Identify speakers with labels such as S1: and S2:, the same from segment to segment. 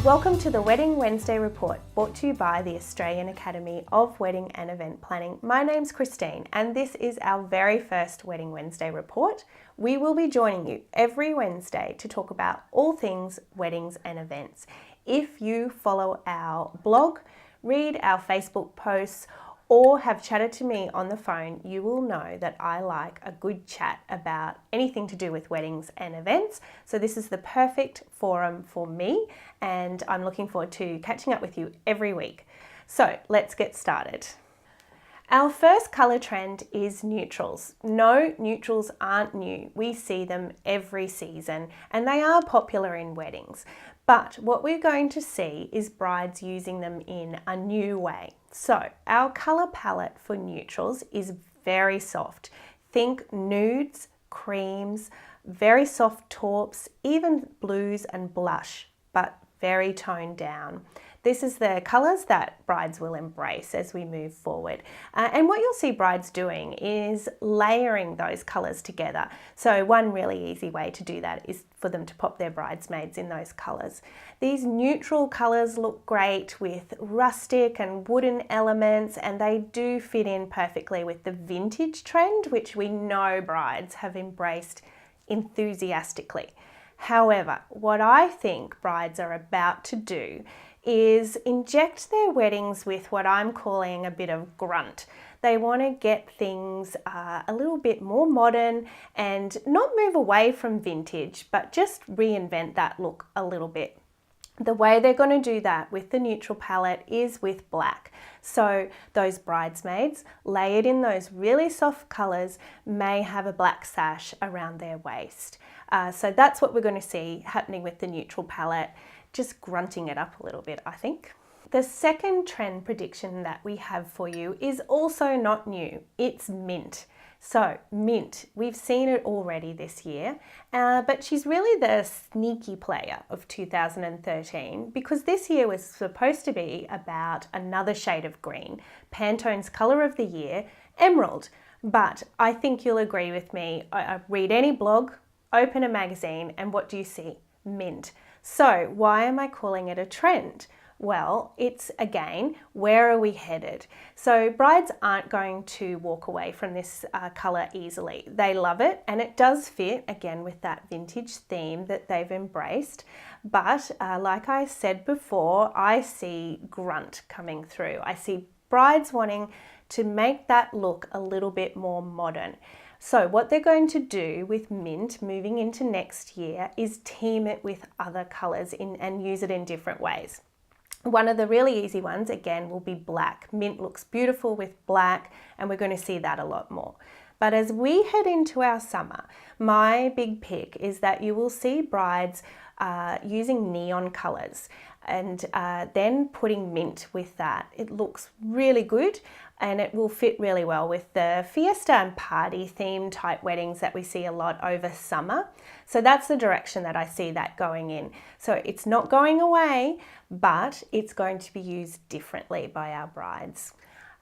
S1: Welcome to the Wedding Wednesday Report, brought to you by the Australian Academy of Wedding and Event Planning. My name's Christine, and this is our very first Wedding Wednesday Report. We will be joining you every Wednesday to talk about all things weddings and events. If you follow our blog, read our Facebook posts, or have chatted to me on the phone, you will know that I like a good chat about anything to do with weddings and events. So this is the perfect forum for me, and I'm looking forward to catching up with you every week. So let's get started. Our first colour trend is neutrals. No, neutrals aren't new. We see them every season and they are popular in weddings. But what we're going to see is brides using them in a new way. So our colour palette for neutrals is very soft. Think nudes, creams, very soft taupes, even blues and blush, but very toned down. This is the colours that brides will embrace as we move forward. And what you'll see brides doing is layering those colours together. So one really easy way to do that is for them to pop their bridesmaids in those colours. These neutral colours look great with rustic and wooden elements, and they do fit in perfectly with the vintage trend, which we know brides have embraced enthusiastically. However, what I think brides are about to do is inject their weddings with what I'm calling a bit of grunt. They want to get things a little bit more modern and not move away from vintage, but just reinvent that look a little bit. The way they're going to do that with the neutral palette is with black. So those bridesmaids layered in those really soft colours may have a black sash around their waist. So that's what we're going to see happening with the neutral palette, just grunting it up a little bit, I think. The second trend prediction that we have for you is also not new. It's mint. So mint, we've seen it already this year, but she's really the sneaky player of 2013 because this year was supposed to be about another shade of green, Pantone's colour of the year, emerald. But I think you'll agree with me, I read any blog, open a magazine, and what do you see? Mint. So why am I calling it a trend? Well, it's again, where are we headed? So brides aren't going to walk away from this colour easily. They love it, and it does fit again with that vintage theme that they've embraced. But like I said before, I see grunt coming through. I see brides wanting to make that look a little bit more modern. So what they're going to do with mint moving into next year is team it with other colours and use it in different ways. One of the really easy ones, again, will be black. Mint looks beautiful with black, and we're going to see that a lot more. But as we head into our summer, my big pick is that you will see brides using neon colours and then putting mint with that. It looks really good and it will fit really well with the fiesta and party theme type weddings that we see a lot over summer. So that's the direction that I see that going in. So it's not going away, but it's going to be used differently by our brides.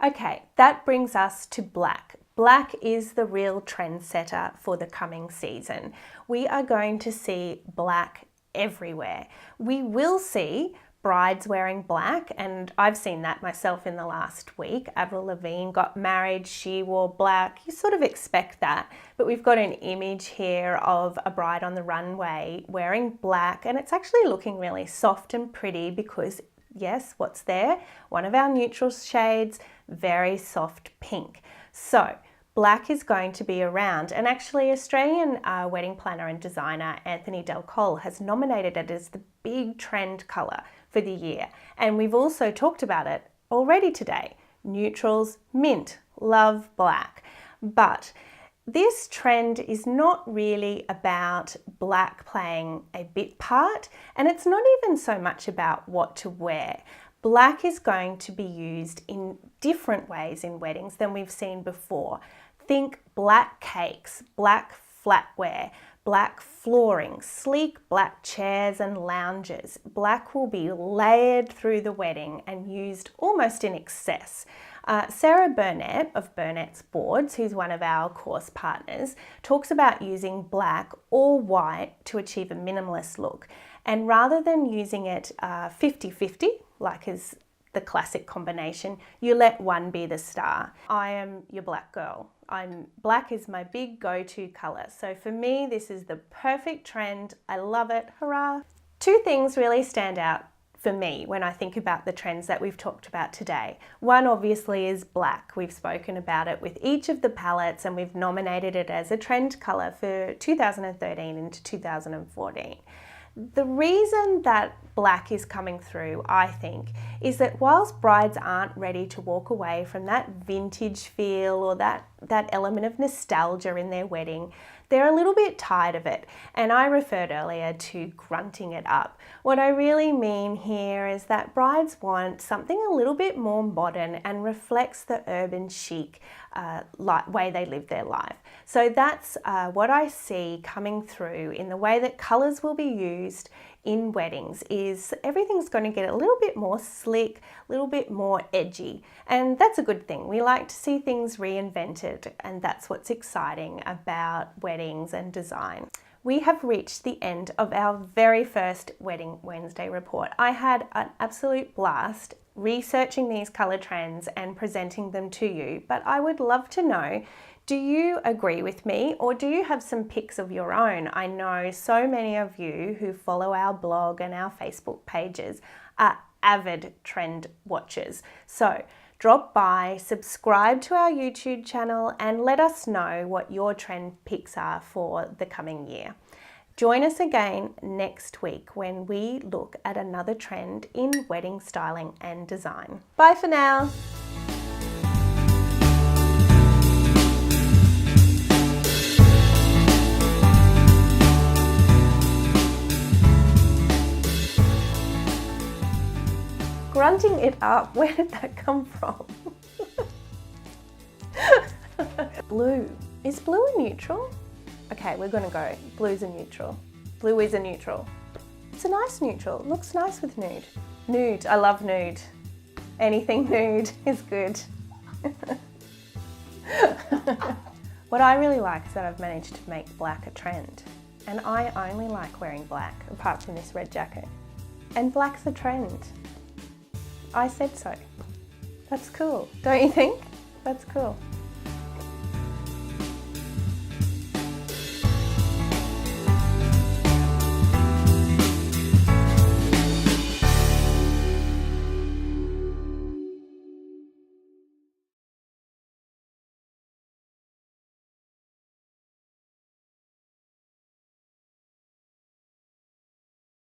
S1: Okay, that brings us to black. Black is the real trendsetter for the coming season. We are going to see black everywhere. We will see brides wearing black, and I've seen that myself in the last week. Avril Lavigne got married, she wore black. You sort of expect that, but we've got an image here of a bride on the runway wearing black, and it's actually looking really soft and pretty because yes, what's there? One of our neutral shades, very soft pink. So black is going to be around, and actually Australian wedding planner and designer Anthony Del Col has nominated it as the big trend colour for the year. And we've also talked about it already today. Neutrals, mint, love black. But this trend is not really about black playing a big part, and it's not even so much about what to wear. Black is going to be used in different ways in weddings than we've seen before. Think black cakes, black flatware, black flooring, sleek black chairs and lounges. Black will be layered through the wedding and used almost in excess. Sarah Burnett of Burnett's Boards, who's one of our course partners, talks about using black or white to achieve a minimalist look. And rather than using it 50-50, like is the classic combination, you let one be the star. I am your black girl. Black is my big go-to colour. So for me, this is the perfect trend. I love it. Hurrah! Two things really stand out for me when I think about the trends that we've talked about today. One obviously is black. We've spoken about it with each of the palettes and we've nominated it as a trend colour for 2013 into 2014. The reason that black is coming through, I think, is that whilst brides aren't ready to walk away from that vintage feel or that element of nostalgia in their wedding, they're a little bit tired of it. And I referred earlier to grunting it up. What I really mean here is that brides want something a little bit more modern and reflects the urban chic way they live their life. So that's what I see coming through in the way that colours will be used in weddings. Is everything's going to get a little bit more slick, a little bit more edgy, and that's a good thing. We like to see things reinvented, and that's what's exciting about weddings and design. We have reached the end of our very first Wedding Wednesday report. I had an absolute blast researching these colour trends and presenting them to you, but I would love to know, do you agree with me or do you have some picks of your own? I know so many of you who follow our blog and our Facebook pages are avid trend watchers. So drop by, subscribe to our YouTube channel and let us know what your trend picks are for the coming year. Join us again next week when we look at another trend in wedding styling and design. Bye for now. Grunting it up, where did that come from? Blue. Is blue a neutral? Okay, we're gonna go. Blue's a neutral. Blue is a neutral. It's a nice neutral. It looks nice with nude. Nude. I love nude. Anything nude is good. What I really like is that I've managed to make black a trend. And I only like wearing black, apart from this red jacket. And black's a trend. I said so. That's cool. Don't you think? That's cool.